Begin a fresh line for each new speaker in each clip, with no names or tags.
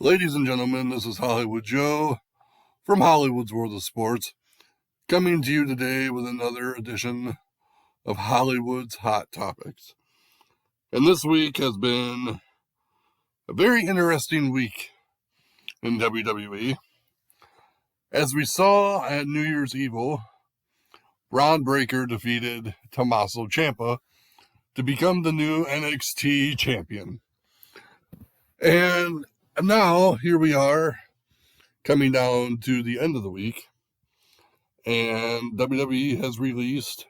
Ladies and gentlemen, this is Hollywood Joe from Hollywood's World of Sports, coming to you today with another edition of Hollywood's Hot Topics. And this week has been a very interesting week in WWE. As we saw at New Year's Evil, Bron Breakker defeated Tommaso Ciampa to become the new NXT champion. And now, here we are, coming down to the end of the week, and WWE has released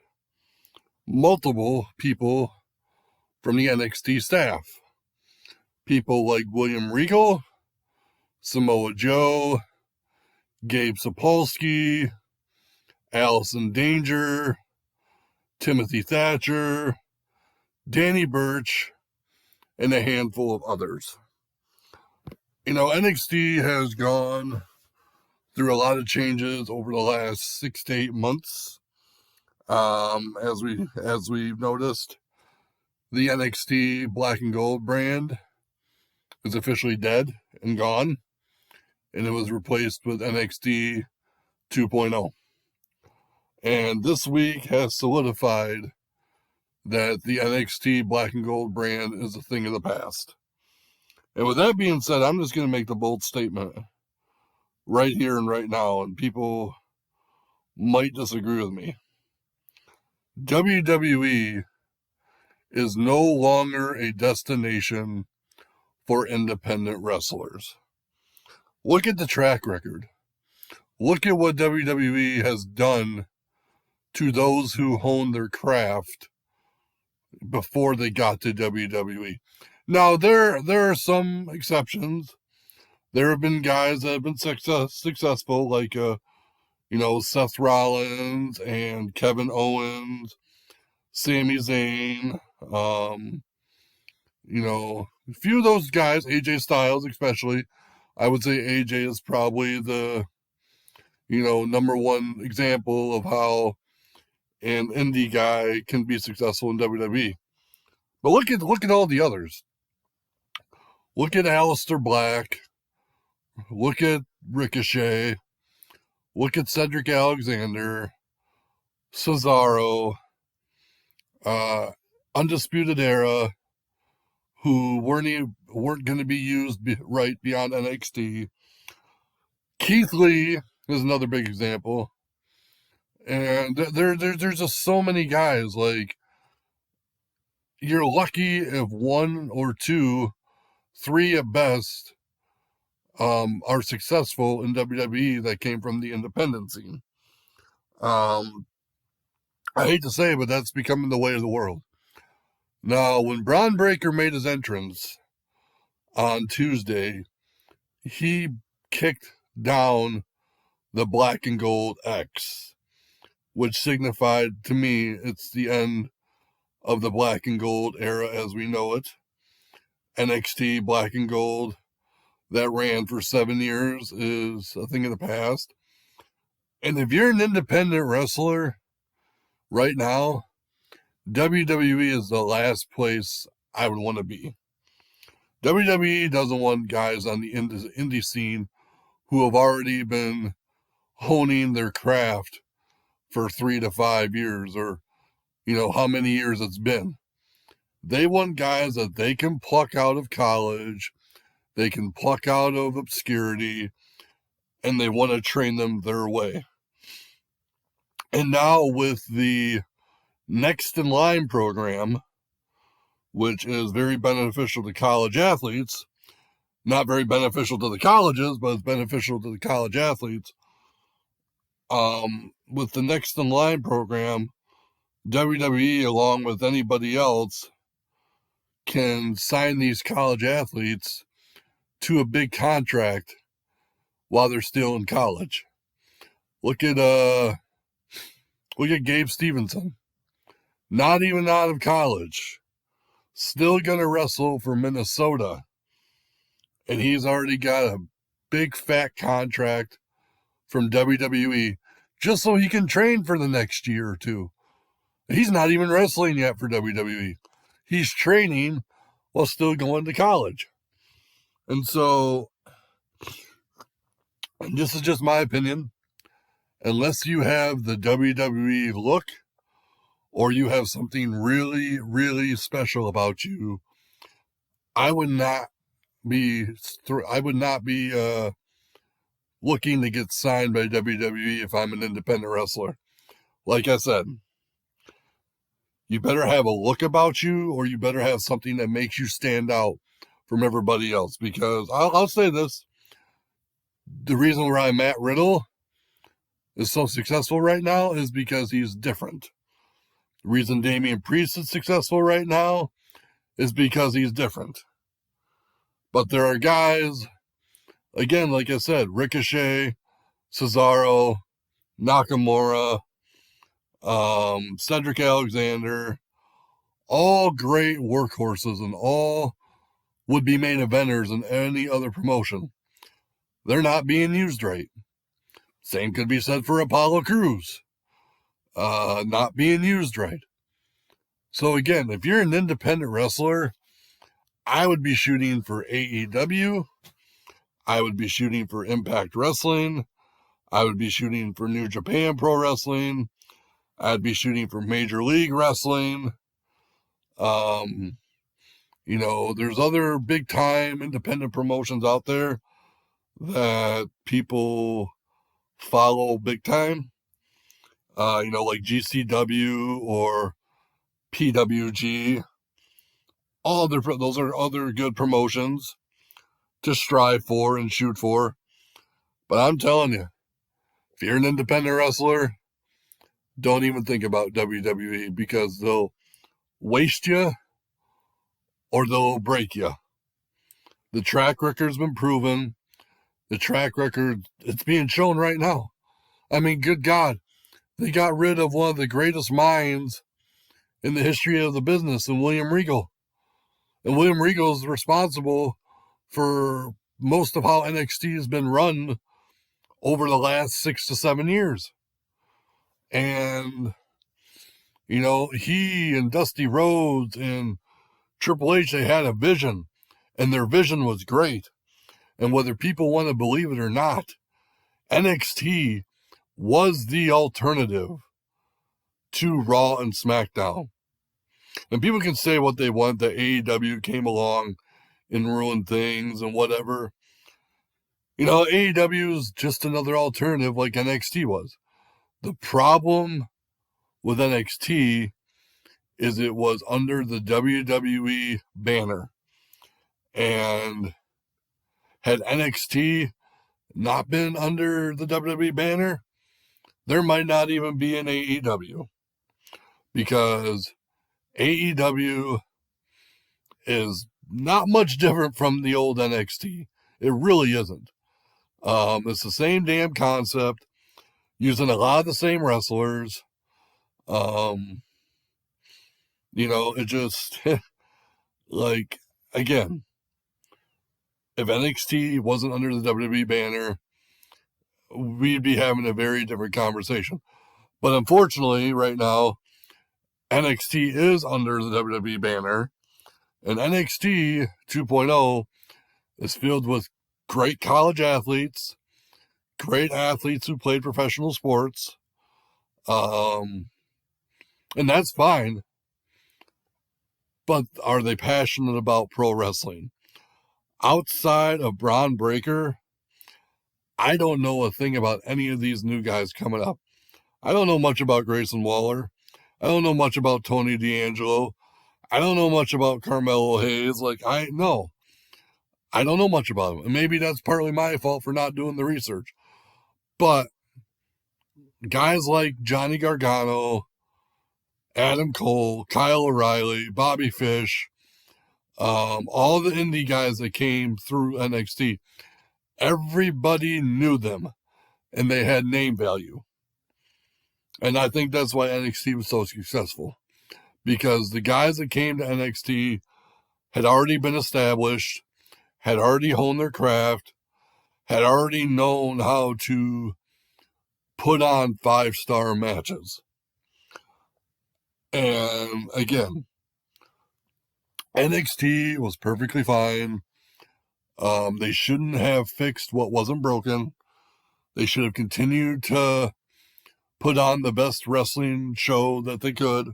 multiple people from the NXT staff. People like William Regal, Samoa Joe, Gabe Sapolsky, Allison Danger, Timothy Thatcher, Danny Burch, and a handful of others. You know, NXT has gone through a lot of changes over the last 6 to 8 months. As we've noticed, the NXT Black and Gold brand is officially dead and gone, and it was replaced with NXT 2.0. And this week has solidified that the NXT Black and Gold brand is a thing of the past. And with that being said, I'm just going to make the bold statement right here and right now, and people might disagree with me. WWE is no longer a destination for independent wrestlers. Look at the track record. Look at what WWE has done to those who honed their craft before they got to WWE. Now, there are some exceptions. There have been guys that have been successful, like, Seth Rollins and Kevin Owens, Sami Zayn, a few of those guys, AJ Styles especially. I would say AJ is probably the, number one example of how an indie guy can be successful in WWE. But look at all the others. Look at Aleister Black. Look at Ricochet. Look at Cedric Alexander. Cesaro. Undisputed Era, who weren't going to be used right beyond NXT. Keith Lee is another big example. And there's just so many guys. Like, you're lucky if one or two, three at best, are successful in WWE that came from the independent scene. I hate to say it, but that's becoming the way of the world. Now, when Bron Breakker made his entrance on Tuesday, he kicked down the Black and Gold X, which signified to me it's the end of the Black and Gold era as we know it. NXT Black and Gold that ran for 7 years is a thing of the past. And if you're an independent wrestler right now, WWE is the last place I would want to be. WWE doesn't want guys on the indie scene who have already been honing their craft for 3 to 5 years, or, how many years it's been. They want guys that they can pluck out of college, they can pluck out of obscurity, and they want to train them their way. And now with the Next in Line program, which is very beneficial to college athletes, not very beneficial to the colleges, but it's beneficial to the college athletes. With the Next in Line program, WWE, along with anybody else, can sign these college athletes to a big contract while they're still in college. Look at Gabe Stevenson. Not even out of college. Still going to wrestle for Minnesota. And he's already got a big fat contract from WWE just so he can train for the next year or two. He's not even wrestling yet for WWE. He's training while still going to college. And so and this is just my opinion, unless you have the WWE look or you have something really, really special about you, I would not be looking to get signed by WWE if I'm an independent wrestler. Like I said, you better have a look about you, or you better have something that makes you stand out from everybody else. Because I'll say this, the reason why Matt Riddle is so successful right now is because he's different. The reason Damian Priest is successful right now is because he's different. But there are guys, again, like I said, Ricochet, Cesaro, Nakamura, Cedric Alexander, all great workhorses and all would be main eventers in any other promotion. They're not being used right. Same could be said for Apollo Crews. Not being used right. So again, if you're an independent wrestler, I would be shooting for AEW. I would be shooting for Impact Wrestling. I would be shooting for New Japan Pro Wrestling. I'd be shooting for Major League Wrestling. There's other big time independent promotions out there that people follow big time. Like GCW or PWG. Those are other good promotions to strive for and shoot for. But I'm telling you, if you're an independent wrestler, don't even think about WWE, because they'll waste you or they'll break you. The track record's been proven. The track record, it's being shown right now. I mean, good God, they got rid of one of the greatest minds in the history of the business in William Regal. And William Regal is responsible for most of how NXT has been run over the last 6 to 7 years. And, he and Dusty Rhodes and Triple H, they had a vision, and their vision was great. And whether people want to believe it or not, NXT was the alternative to Raw and SmackDown. And people can say what they want, that AEW came along and ruined things and whatever. AEW is just another alternative like NXT was. The problem with NXT is it was under the WWE banner. And had NXT not been under the WWE banner, there might not even be an AEW. Because AEW is not much different from the old NXT. It really isn't. It's the same damn concept, using a lot of the same wrestlers. It just, like, again, if NXT wasn't under the WWE banner, we'd be having a very different conversation. But unfortunately, right now, NXT is under the WWE banner, and NXT 2.0 is filled with great college athletes, great athletes who played professional sports, and that's fine. But are they passionate about pro wrestling? Outside of Braun Breaker, I don't know a thing about any of these new guys coming up. I don't know much about Grayson Waller. I don't know much about Tony D'Angelo. I don't know much about Carmelo Hayes. I don't know much about him. And maybe that's partly my fault for not doing the research. But guys like Johnny Gargano, Adam Cole, Kyle O'Reilly, Bobby Fish, all the indie guys that came through NXT, everybody knew them and they had name value. And I think that's why NXT was so successful, because the guys that came to NXT had already been established, had already honed their craft, had already known how to put on 5-star matches. And again, NXT was perfectly fine. They shouldn't have fixed what wasn't broken. They should have continued to put on the best wrestling show that they could.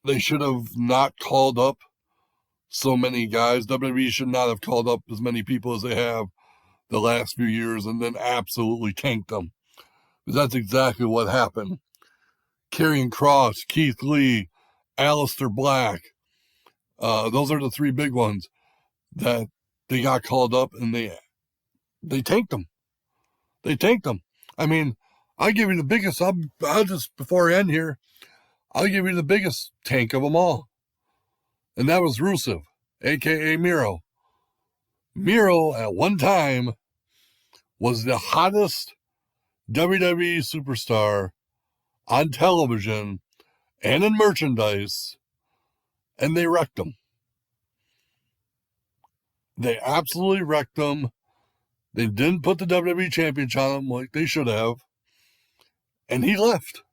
They should have not called up so many guys. WWE should not have called up as many people as they have the last few years and then absolutely tanked them. Because that's exactly what happened. Karrion Kross, Keith Lee, Aleister Black. Those are the three big ones that they got called up and they tanked them. They tanked them. I mean, I'll give you the biggest, I'll just, before I end here, I'll give you the biggest tank of them all. And that was Rusev, a.k.a. Miro. Miro, at one time, was the hottest WWE superstar on television and in merchandise, and they wrecked him. They absolutely wrecked him. They didn't put the WWE Championship on him like they should have. And he left.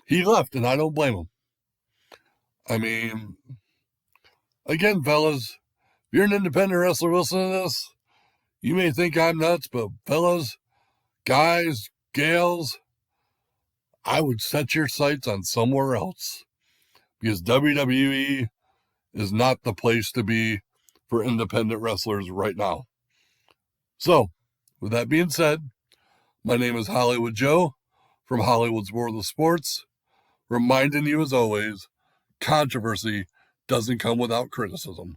He left, and I don't blame him. I mean, again, fellas, if you're an independent wrestler listening to this, you may think I'm nuts, but fellas, guys, gals, I would set your sights on somewhere else. Because WWE is not the place to be for independent wrestlers right now. So, with that being said, my name is Hollywood Joe from Hollywood's World of Sports, reminding you as always, controversy doesn't come without criticism.